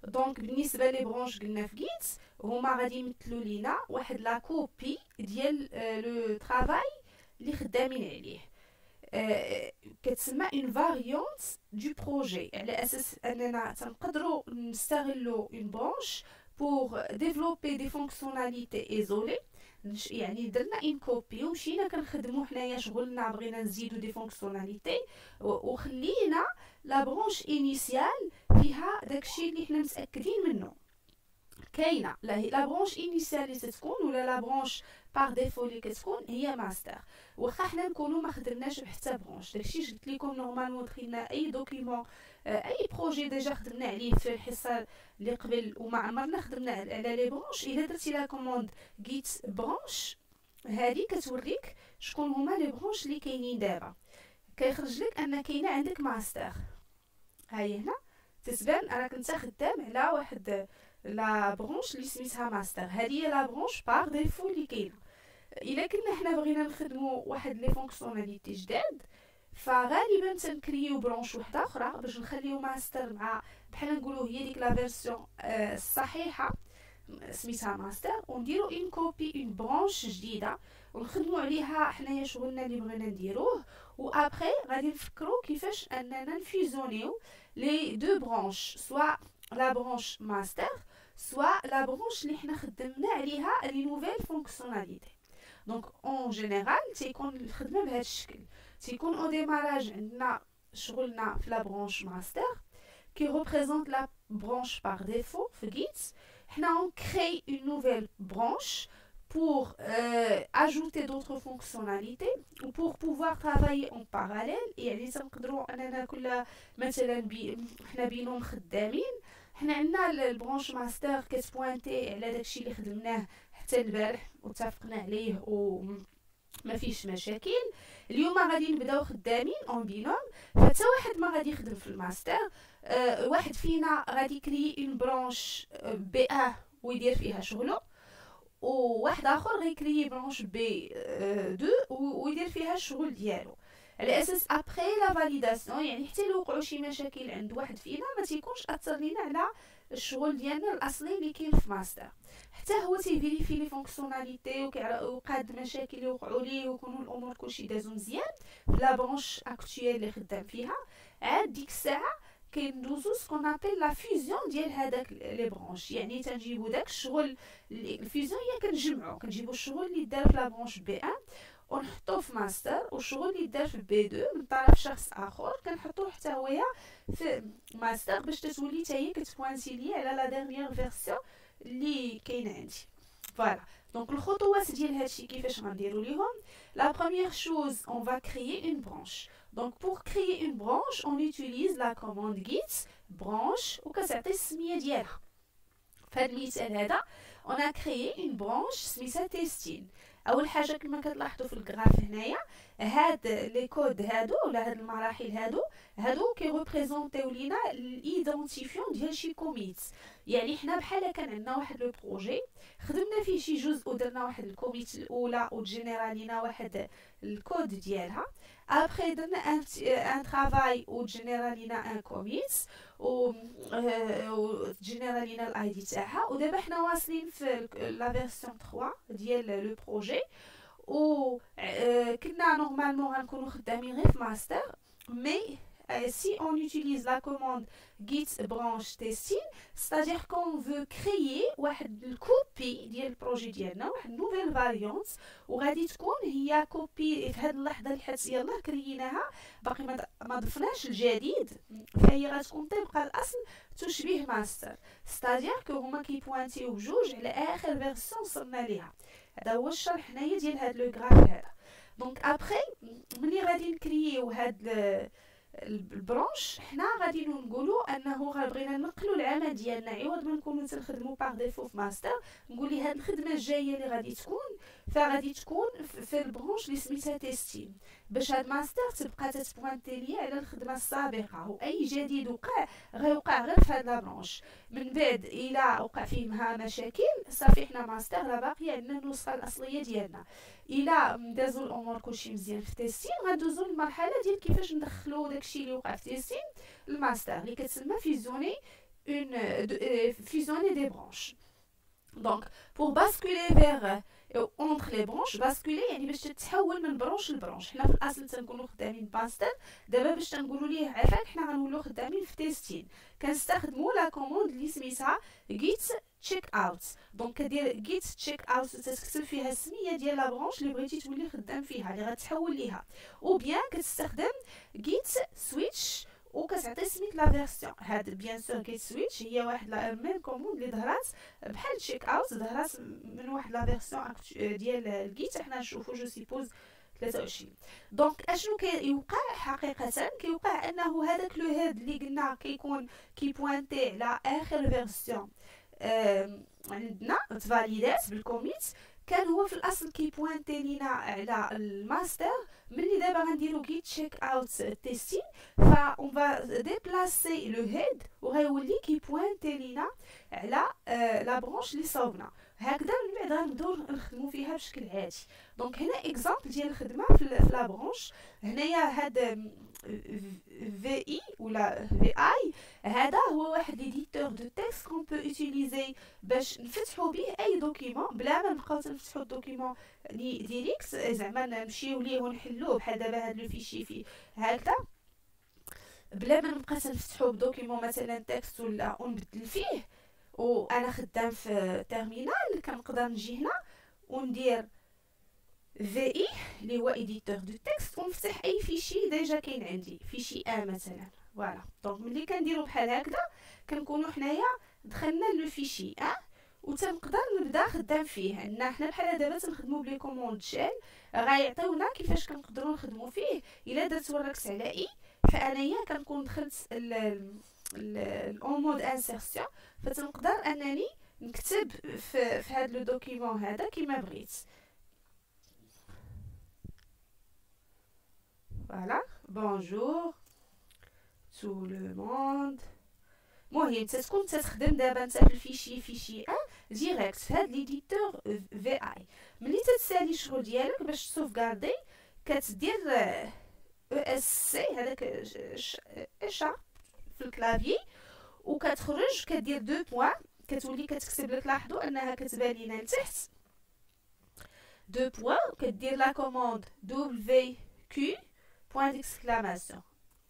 دونك بالنسبه لي برونش قلنا في جيت هما غادي يمثلوا لينا واحد لا كوبي ديال لو ترافاي اللي خدامين عليه. كتسمى اون فاريونت دو بروجي، على اساس اننا تنقدروا نستغلوا اون برونش pour développer des fonctionnalités isolées. يعني درنا ان كوبي ومشينا كنخدمو حنايا شغلنا، بغينا نزيدو دي فونكسيوناليتي وخلينا لا برونش انيسيال فيها داكشي اللي حنا متاكدين منه. كاينه لا برونش انيسيال اللي تتكون ولا لا برونش باغ ديفو اللي كتكون هي ماستر، واخا حنا نكونوا ما خدمناش بحتى برونش. داكشي قلت لكم نورمالمون دخلنا اي دوكيمون اي بروجي ديجا خدمنا عليه في الحصه اللي قبل وما عمرنا خدمنا على لي برونش. الا درتي لا كوموند جيت برونش هذه كتوريك شكون هما لي برونش اللي كاينين دابا. كيخرج لك ان كاينه عندك ماستر، هاي هنا تتبان راك انت خدام على واحد لا برونش اللي سميتها ماستر. هذه هي لا برونش باغ ديفو اللي كاينه. الا كنا حنا بغينا نخدموا واحد لي فونكسيوناليتي جداد فغالبا تنكريو برونش وحده اخرى باش نخليو ماستر مع بحال نقولوا هي ديك لا فيرسيون الصحيحه سميتها ماستر، ونديرو اون كوبي اون برونش جديده ونخدموا عليها حنايا شغلنا اللي بغينا نديروه. وابخي غادي نفكروا كيفاش اننا نفيزونيو لي دو برونش، سوا لا برونش ماستر سوا لا برونش اللي حنا خدمنا عليها لي نوفيل فونكسيوناليتي. دونك اون جينيرال تيكون الخدمه بهذا الشكل. تيكون او ديماراج عندنا شغلنا في لا برونش ماستر qui représente la branche par défaut في Git. On crée une nouvelle branche pour ajouter d'autres fonctionnalités ou pour pouvoir travailler en parallèle. يعني تنقدروا اننا كل مثلا حنا بينهم خدامين، حنا عندنا البرونش ماستر كتبوانتي على داكشي اللي خدمناه حتى البارح واتفقنا عليه ما فيش مشاكل. اليوم غادي نبداو خدامين اون بينوم، حتى واحد ما غادي يخدم في الماستر. واحد فينا غادي يكري اون برونش بي ا ويدير فيها شغله، وواحد اخر غيكري برونش بي دو ويدير فيها الشغل ديالو، على اساس ابري لا فاليداسيون. يعني حتى لو وقعوا شي مشاكل عند واحد فينا ما تيكونش اثر لينا على الشغل ديالنا الاصلي اللي كاين في ماستر. حتى هو تيفيريفي لي فونكسيوناليتي وقاد مشاكل يوقعوا ليه ويكونوا الامور كلشي دازو مزيان في لا برونش اكطويل اللي خدام فيها. عاد ديك الساعه كندوزو سكون ابل لا فيزيون ديال هذاك لي برونش. يعني تنجيبو داك الشغل الفيزيون هي كنجيبو الشغل اللي دار في لا برونش بي 1 ونحطوه في ماستر، والشغل اللي دار في بي 2 من طرف شخص اخر كنحطوه حتى هويا في ماستر باش تتولي حتى هي كتبوانتي لي على لا ديرنيير فيرسيون اللي كاينه عندي. فوالا دونك الخطوات ديال هادشي كيفاش غنديروا ليهم. لا بروميير شوز اون فا كريي اون برونش. Donc pour créer une branche, on utilise la commande git branche وكتعطي السميه ديالها. في هذا المثال هذا on a créé une branche سميتها تيستين. اول حاجه كما كتلاحظوا في الجراف هنايا هاد لي كود هادو ولا هاد المراحل هادو كي ريبريزونطيو لينا الايدونتيفيون ديال شي كوميت. يعني حنا بحال كان عندنا واحد لو بروجي خدمنا فيه شي جزء ودرنا واحد الكوميت الاولى وجينيرالينا واحد الكود ديالها. ابري درنا ان ترافاي وجينيرالينا ان كوميت وجينيرالينا الاي دي تاعها. ودابا حنا واصلين في لا فيرسيون 3 ديال لو بروجي و كنا نورمالمون غنكونوا خدامين غير في ماستر. مي si on utilise la commande git branch testing, c'est-à-dire qu'on veut créer واحد الكوبي ديال البروجي ديالنا، واحد نوفيل فاريونت، وغادي تكون هي كوبي في هذه اللحظه اللي حيت يلاه كريناها باقي ما ضفناش الجديد، فهي غتكون طبقا الاصل تشبه ماستر. c'est-à-dire que هما كيبوانتيو بجوج على اخر فيرسيون وصلنا ليها. هذا هو الشرح هنايا ديال هذا لو غراف هذا. دونك ابري ملي غادي نكرييو هاد البرونش حنا غادي نقولوا انه بغينا ننقلوا العمل ديالنا عوض ما نكونوا تنخدموا باغ ديفو في ماستر. نقول لي هاد الخدمه الجايه اللي غادي تكون فغادي تكون في البرونش اللي سميتها تيستين، باش هاد ماستر تبقى تتبوانتي ليا على الخدمه السابقه، واي جديد وقع غيوقع غير في هاد لا برونش. من بعد الا وقع فيها مشاكل صافي حنا ماستر راه باقي عندنا النسخه الاصليه ديالنا. الا ندازو الامور كلشي مزيان في تيستين غندوزو للمرحله ديال كيفاش ندخلو داكشي اللي وقع في تيستين الماستر اللي كتسمى فيزيوني fusionner des branches. Donc pour basculer vers entre les branches basculer يعني باش تتحول من برونش لبرونش. حنا في الاصل تنكونوا خدامين باستر، دابا باش تنقولوا ليه عافاك حنا غنولوا خدامين في تيستين، كنستخدموا لا كوموند اللي سميتها git check out. دونك كدير git check out تكتب فيها السميه ديال لا برونش اللي بغيتي تولي خدام فيها اللي غتحول ليها، او بيان كتستخدم git switch وكتعطي سميت لا فيرسيون. هاد بيان سور جيت سويتش هي واحد لا ميم كوموند اللي ظهرات بحال تشيك اوت، ظهرات من واحد لا فيرسيون ديال الجيت حنا نشوفو جو سيبوز 23. دونك اشنو كيوقع حقيقه؟ كيوقع انه هذاك لو هيد اللي قلنا كيكون كيبوانتي على اخر فيرسيون عندنا تفاليدات بالكوميت، كان هو في الاصل كيبوانتي لينا على الماستر. ملي دابا غنديرو git check out تيستين فا اون فا ديبلاسي لو هيد وغيولي كيبوانتي لينا على لا برونش اللي صوبنا. هكذا من بعد غنبداو نخدمو فيها بشكل عادي. دونك هنا اكزامبل ديال الخدمه في لا برونش. هنايا هاد في اي ولا في اي، هذا هو واحد ليديتور دو تكست كون بو اوتيليزي باش نفتحوا به اي دوكيمون بلا ما نبقاو نفتحوا الدوكيمون لي ديريكت، زعما نمشيو ليه ونحلوه بحال دابا هاد لو فيشي في هكذا بلا ما نبقى نفتحوا بدوكيمون مثلا تكست ولا ونبدل فيه. وانا خدام في تيرمينال كنقدر نجي هنا وندير في اي اللي هو ايديتور دو تكست ونفتح اي فيشي ديجا كاين عندي، فيشي مثلا. فوالا دونك ملي كنديرو بحال هكذا كنكونوا حنايا دخلنا لو فيشي وتنقدر نبدا خدام فيه. عندنا حنا بحال دابا تنخدموا بلي كوموند شيل غايعطيونا كيفاش كنقدروا نخدموا فيه. الا درت وركس على اي فانايا كنكون دخلت اون مود انسيرسيون، فتنقدر انني نكتب في هذا لو دوكيمون هذا كيما بغيت. فوالا بونجور تو لو موند. المهم تكون تخدم دابا انت في الفيشي فيشي ديريكت في هاد ليديتور في اي. ملي تتسالي الشغل ديالك باش تسوفغاردي كتدير اس سي هذاك اشارب في الكلافي وكتخرج كدير دو بوين، كتولي كتكتب لك. لاحظوا انها كتبان لينا لتحت دو بوين، كدير لا كوموند دبليو كيو بوين ديكسكلاماسيون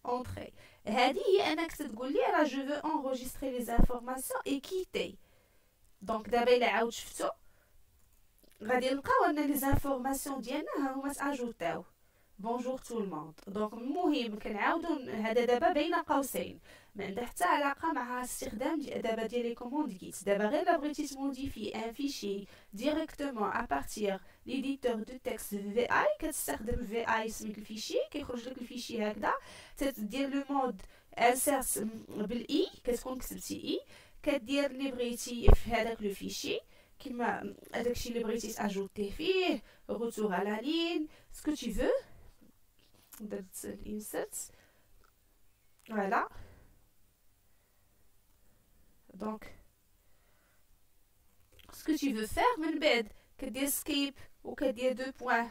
اونطري. هذه هي انك تقول لي راه جو فو انغوجيستري لي زانفورماسيون اي كيتي. دونك دابا الا عاود شفتو غادي نلقاو ان لي زانفورماسيون ديالنا ها هما تاجوتاو. بونجور تو الموند. دونك المهم كنعاودو هذا دابا بين قوسين ما عندها حتى علاقه مع استخدام دابا ديال لي كوموند جيت. دابا غير لا بغيتي تموديفي ان فيشي ديريكتومون ا بارتير ليديتور دو تكست في اي كتستخدم في اي سميت الفيشي، كيخرج لك الفيشي هكذا. تدير لو مود انسيرت بالاي، كتكون كتبتي اي، كدير اللي بغيتي في هذاك لو فيشي كيما هذاكشي اللي بغيتي تاجوتيه فيه، روتور على لين سكو تي فو. درت الانسert فوالا. دونك سكو تي فو فير من بعد كدير سكيب وكدير دو بوين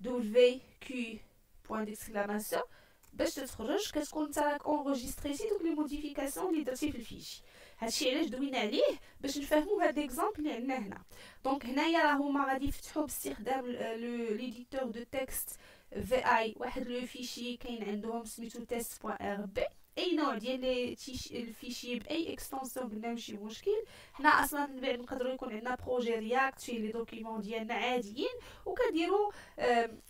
دبليو كيو بوين ديكسكلاماسيون باش تخرج. كتكون انت راك اونغوجيستريتي دوك لي موديفيكاسيون اللي درتي في الفيشي. هادشي علاش دوينا عليه باش نفهموا هاد ليكزامبل اللي عندنا هنا. دونك هنايا راه هما غادي يفتحوا باستخدام ليديتور دو تكست في اي واحد لو فيشي كاين عندهم سميتو test.rb. اي نوع ديال الفيشي باي اكستنسيون قلنا ماشي مشكل. حنا اصلا من بعد نقدروا يكون عندنا بروجي رياكت فيه لي دوكيمون ديالنا عاديين وكنديروا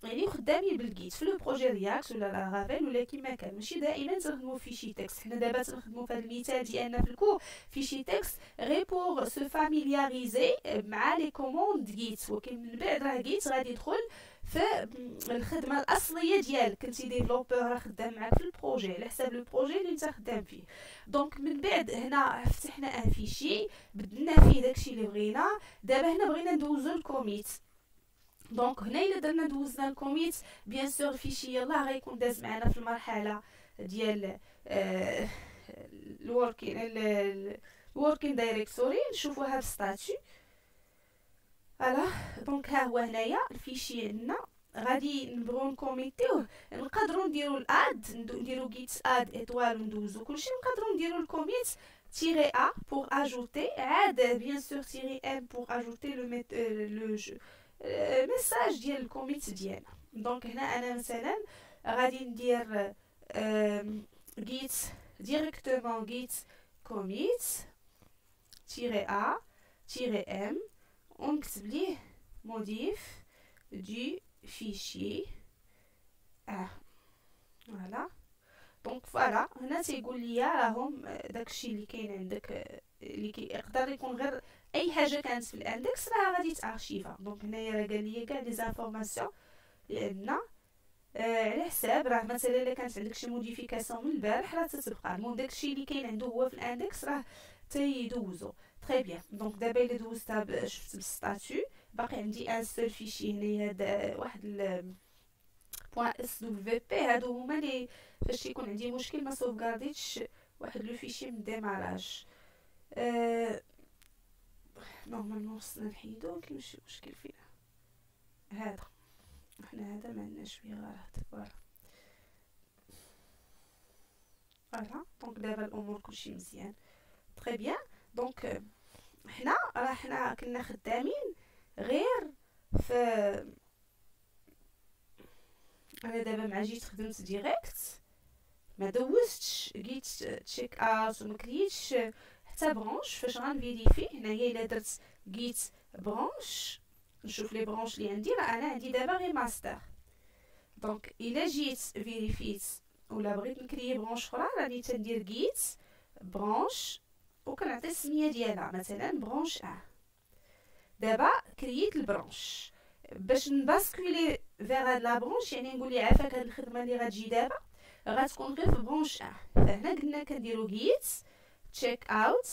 يعني خدامين بالجيت في لو بروجي رياكت ولا لارافيل ولا كيما كان. ماشي دائما تخدموا فيشي تكست. حنا دابا تنخدموا في هذا المثال ديالنا في الكور فيشي تكست غير بور سو فاميلياريزي مع لي كوموند جيت، ولكن من بعد راه جيت غادي يدخل في الخدمه الاصليه ديالك. كنتي ديفلوبور راه خدام معاك في البروجي على حساب لو بروجي اللي انت خدام فيه. دونك من بعد هنا فتحنا ان فيشي بدلنا فيه داكشي اللي بغينا. دابا هنا بغينا ندوزو الكوميت. دونك هنا الا درنا دوزنا الكوميت بيان سور الفيشي يلاه غيكون داز معنا في المرحله ديال الوركين دايريكتوري. نشوفوها في ستاتيو. فوالا دونك ها هو هنايا الفيشي عندنا غادي نبغيو نكوميتيوه. نقدروا نديروا الاد نديروا جيت اد ايطوال وندوزو كلشي. نقدروا نديروا الكوميت tiret A pour ajouter, عاد bien sûr tiret M pour ajouter le message ديال الكوميت ديالنا. دونك هنا انا مثلا غادي ندير git directement git commit tiret A tiret M ونكتب ليه modif du fichier فوالا. دونك فوالا هنا تيقول لي راهم داكشي اللي كاين عندك اللي كيقدر يكون غير اي حاجه كانت في الاندكس راه غادي تارشيفا. دونك هنايا راه قال لي كاع لي زانفورماسيون اللي عندنا على حساب راه مثلا الا كانت عندك شي موديفيكاسيون من البارح راه تتبقى. المهم داكشي اللي كاين عنده هو في الاندكس راه تيدوزو. تري بيان. دونك دابا الا دوزتها شفت بالستاتيو باقي عندي ان سول فيشي هنايا هاد واحد بوان اس دبليو بي. هادو هما لي فاش يكون عندي مشكل ما سوفغارديتش واحد لو فيشي من الديماراج. نورمالمون خصنا نحيدو كي ماشي مشكل فيه هذا. احنا هذا ما عندناش فيه غير هذا. فوالا دونك دابا الامور كلشي مزيان. تري بيان. دونك حنا كنا خدامين غير في انا دابا مع جيت خدمت ديريكت ما دوزتش جيت تشيك اوت وما كريتش حتى برونش. فاش غنفيريفي هنايا الا درت جيت برونش نشوف لي برونش اللي عندي راه انا عندي دابا غير ماستر. دونك الا جيت فيريفيت ولا بغيت نكري برونش اخرى راني تندير جيت برونش وكنعطي السميه ديالها مثلا برونش دابا كرييت البرونش باش نباسكولي فيغ هاد لا برونش. يعني نقول لي عافاك هاد الخدمه اللي غتجي دابا غتكون غير في برونش فهنا قلنا كنديرو جيت تشيك اوت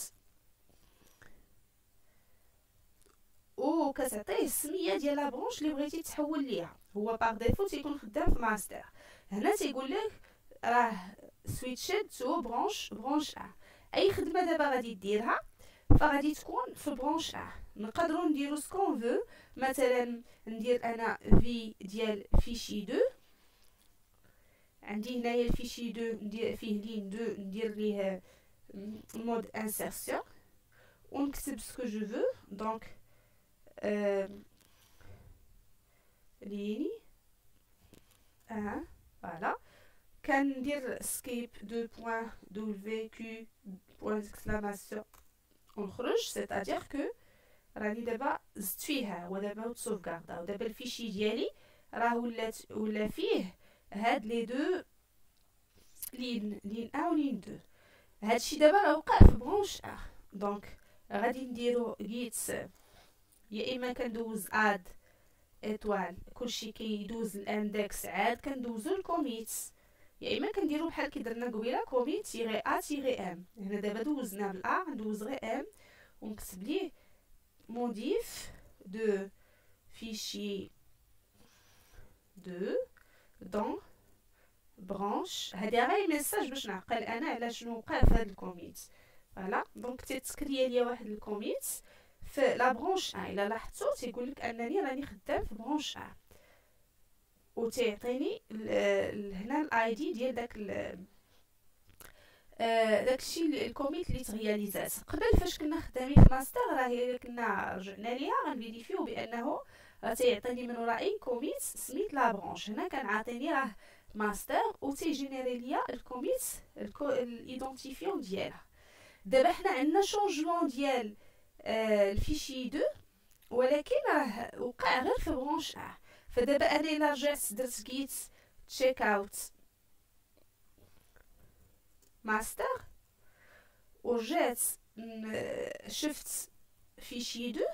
وكتعطيه السميه ديال لا برونش اللي بغيتي تحول ليها. هو باغ ديفو تيكون خدام في ماستر. هنا تيقول لك راه سويتشد تو برونش اي خدمه دابا غادي ديرها فغادي تكون في برونش نقدروا نديرو سكون فو. مثلا ندير انا في ديال فيشي 2 عندي هنايا الفيشي 2 ندير فيه لين 2 ندير ليه مود انسيرسيون ونكتب سكو جو فو. دونك ليني فوالا كندير سكيب 2.wq.exclamation ونخرج. سيتادير كو راني دابا زدت فيها ودابا تسوفغاردا ودابا الفيشي ديالي راه ولا فيه هاد لي دو لين 1 ولين 2. هادشي دابا راه وقع في برونش دونك غادي نديرو جيت يا اما كندوز اد ايطوال كلشي كيدوز الاندكس عاد كندوزو الكوميت يا اما كنديرو بحال كي درنا قبيله كوميت تيري ا تيري ام. هنا دابا دوزنا بالا ندوز غير ام ونكتب ليه modif de fichier 2 dans branche. هادي غير ميساج باش نعقل انا على شنو وقع في هاد الكوميت. فوالا دونك تيتكريا ليا واحد الكوميت في لا برونش الا لاحظتوا تيقول لك انني راني خدام في برونش وتيعطيني هنا الاي دي ديال داكشي الكوميت اللي ترياليزات. قبل فاش كنا خدامين في ماستر راه كنا رجعنا ليها غنفيريفيو بانه تيعطيني من ورائي كوميت سميت لا برونش. هنا كان عاطيني راه ماستر و تيجينيري ليا الكوميت الايدونتيفيون ديالها. دابا حنا عندنا شونجمون ديال الفيشي 2 ولكن راه وقع غير في برونش فدابا انا الا رجعت درت جيت تشيك اوت ماستر ورجعت شفت فيشي 2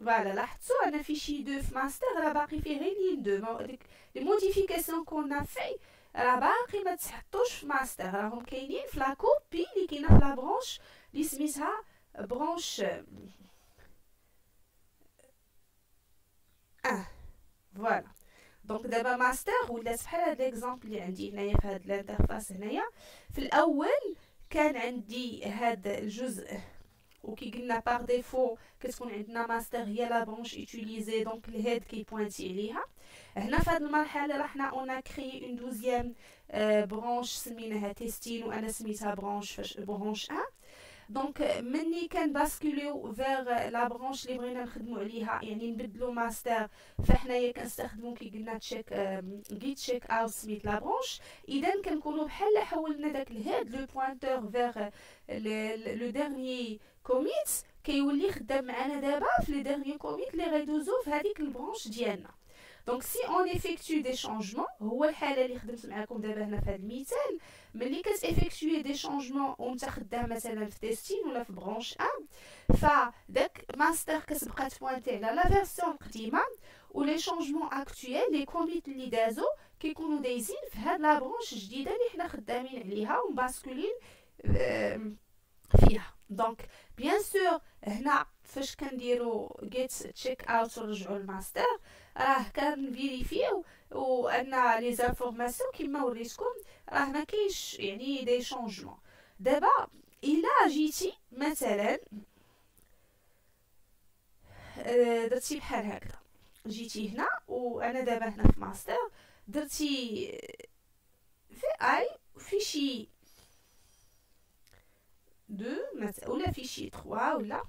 فوالا لاحظتوا انا فيشي 2 في ماستر راه باقي فيه غير لين 2. ديك لي موديفيكاسيون كنا في راه باقي ما تحطوش في ماستر راهم كاينين في لا كوبي اللي كاينه في لا برونش اللي سميتها برونش فوالا. دونك دابا ماستر ولات بحال هاد ليكزامبل اللي عندي هنايا في هاد الانترفاس. هنايا في الاول كان عندي هاد الجزء وكي قلنا باغ ديفو كتكون عندنا ماستر هي لا برونش يوتيليزي دونك الهيد كي بوينتي عليها. هنا في هذه المرحله راحنا اون كري اون دوزيام برانش سميناها تيستين وانا سميتها برانش 1. دونك مني كان باسكوليو فيغ لا برانش اللي بغينا نخدمو عليها يعني نبدلو ماستر، فحنايا كنستخدمو كي قلنا تشيك جيت تشيك اوت سميت لا برانش. اذا كنكونو بحال حولنا داك الهيد لو بوينتور فيغ لو ديرنيي كوميت، كيولي خدام معنا دابا في لي ديرنيي كوميت اللي غيدوزو في هذيك البرانش ديالنا. دونك سي اون افيكتو دي شانجمون، هو الحاله اللي خدمت معكم دابا هنا في هذا المثال، ملي كتافيكتوي دي شانجمون وانت خدام مثلا في تيستين ولا في برانش 1، فداك ماستر كتبقى تبوانتي على لا فيرسيون القديمه، ولي شانجمون اكطويل لي كوميت اللي دازو كيكونوا دايزين في هاد لا برانش الجديده اللي حنا خدامين عليها ومباسكولين فيها. دونك بيان سور هنا فاش كنديرو جيت تشيك اوت ونرجعو للماستر راه كنفيريفيو وان لي زانفورماسيون كيما وريتكم راه ما كاينش يعني دي شونجمون. دابا الا جيتي مثلا درتي بحال هكذا، جيتي هنا وانا دابا هنا في ماستر درتي في اي فيشي 2 ولا فيشي 3 ولا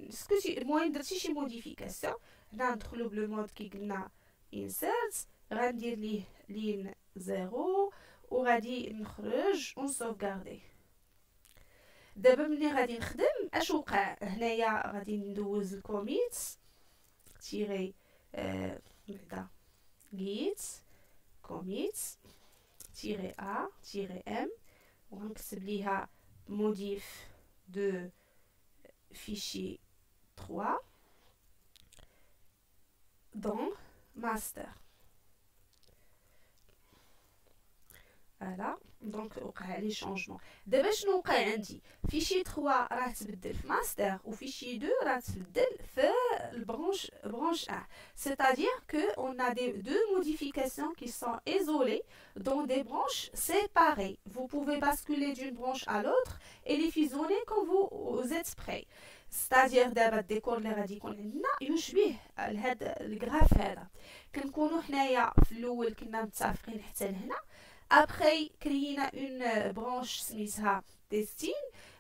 سكوتي، المهم درتي شي موديفيكاسيون. هنا ندخلو بلو مود كي قلنا انسيرت، غندير ليه لين 0 وغادي نخرج ونسوفغاردي. دابا ملي غادي نخدم اش وقع هنايا، غادي ندوز الكوميت تيري بعدا جيت كوميت تيري ا تيري ام، وغنكتب ليها modif de fichier 3 dans master. Voilà, donc وقع لي شونجمون. دابا شنو وقع عندي؟ فيشي 3 راه تبدل في ماستر وفيشي 2 راه تبدل في البرانش 1. C'est-à-dire que on a deux modifications qui sont isolées dans des branches séparées. Vous pouvez basculer d'une branche à l'autre et les fusionner quand vous êtes prêt. C'est-à-dire دابا الديكور اللي غادي يكون عندنا يشبه لهذا الجراف هذا. كنكونوا حنايا في الاول كنا متفقين حتى لهنا، ابخي كرينا اون برانش سميتها تيستين،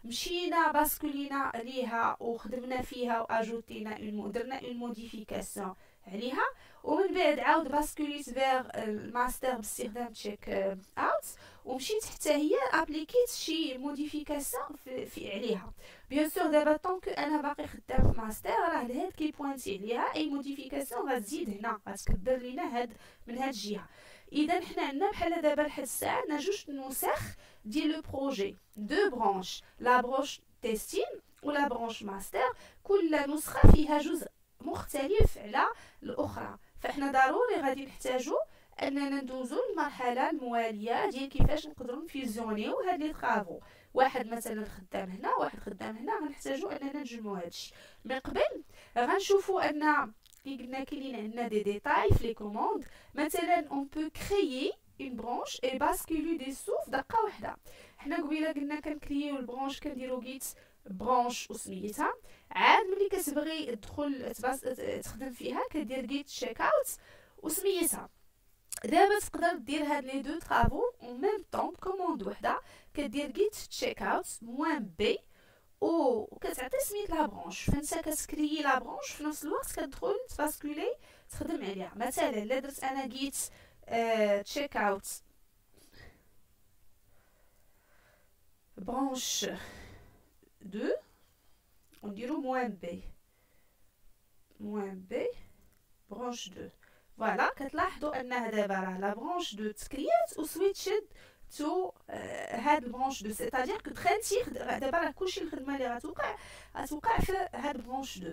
مشينا باسكولينا عليها وخدمنا فيها واجوتينا درنا اون موديفيكاسيون عليها، ومن بعد عاود باسكوليت فيغ الماستر باستخدام تشيك اوت، ومشيت حتى هي ابليكيت شي موديفيكاسيون في عليها. بيان سور دابا طونك انا باقي خدام في ماستر راه الهاد كي بوينتي عليها اي موديفيكاسيون غتزيد هنا غتكبر لينا هاد من هاد الجهه. اذا حنا عندنا بحال دابا لحد الساعه عندنا جوج نسخ ديال لو بروجي، دو برانش، لا برانش تيستين ولا برانش ماستر، كل نسخه فيها جزء مختلف على الاخرى. فاحنا ضروري غادي نحتاجو اننا ندوزو للمرحله المواليه ديال كيفاش نقدروا نفيزيونيو هاد لي طرافو، واحد مثلا خدام هنا واحد خدام هنا، غنحتاجو اننا نجمعو هادشي. من قبل غنشوفو ان كي قلنا كاينين عندنا دي ديتاي في لي كوموند، مثلا اون بو كريي اون برانش اي باسكولي دي سوف دقه واحده. حنا قبيله قلنا كنكرييو البرانش كنديرو جيت برانش وسميتها، عاد ملي كتبغي تدخل تخدم فيها كدير جيت تشيك اوت وسميتها. دابا تقدر دير هاد لي دو طرافو اون ميم طون كوموند وحده، كدير جيت تشيك اوت موان بي وكتعطي سميت لا برانش، فانت كتكريي لا برانش في نفس الوقت كتدخل تباسكولي تخدم عليها. مثلا الا درت انا جيت تشيك اوت برانش 2 ونديرو موان بي برانش 2، فوالا كتلاحظوا انها دابا راه لا برانش 2 تكريات وسويتشد تو هاد البرانش 2، سيتادير كو دخلتي دابا راه كلشي الخدمه اللي غتوقع في هاد البرانش 2،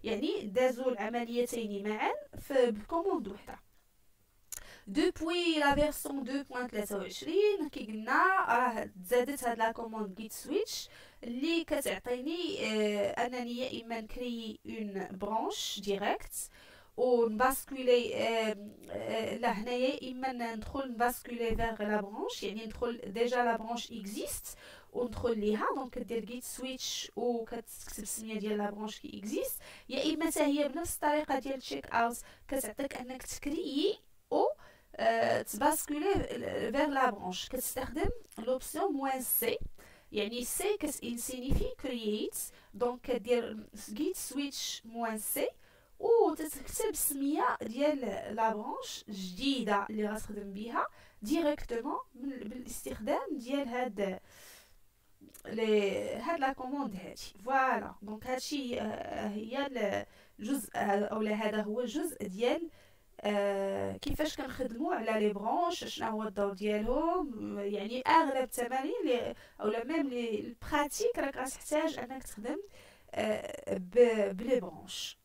يعني دازو العمليتين معا في بكوموند وحده. دوبوي لا فيرسون 2.23 كي قلنا راه تزادت هاد لا كوموند جيت سويتش اللي كتعطيني انني يا اما نكري اون برانش ديريكت ونباسكولي لا هنايا يا اما ندخل نباسكولي فيغ لا برانش، يعني ندخل ديجا لا برانش اكزيست وندخل ليها، دونك كدير جيت سويتش وكتكتب السميه ديال لا برانش كي اكزيست، يا اما حتى هي بنفس الطريقه ديال تشيك اوت كتعطيك انك تكريي او تباسكولي vers la branche كتستخدم l'option -c يعني c signifie create دونك كدير git switch -c وتكتب السميه ديال لا برانش جديده اللي غتخدم بها ديريكتومون بالاستخدام ديال هاد لا كوموند هادي. فوالا دونك هادشي هي الجزء اولا هذا هو الجزء ديال كيفاش كنخدموا على لي برونش، شنو هو الدور ديالهم. يعني اغلب التمارين اولا ميم لي البراتيك راك غتحتاج انك تخدم بلي برونش.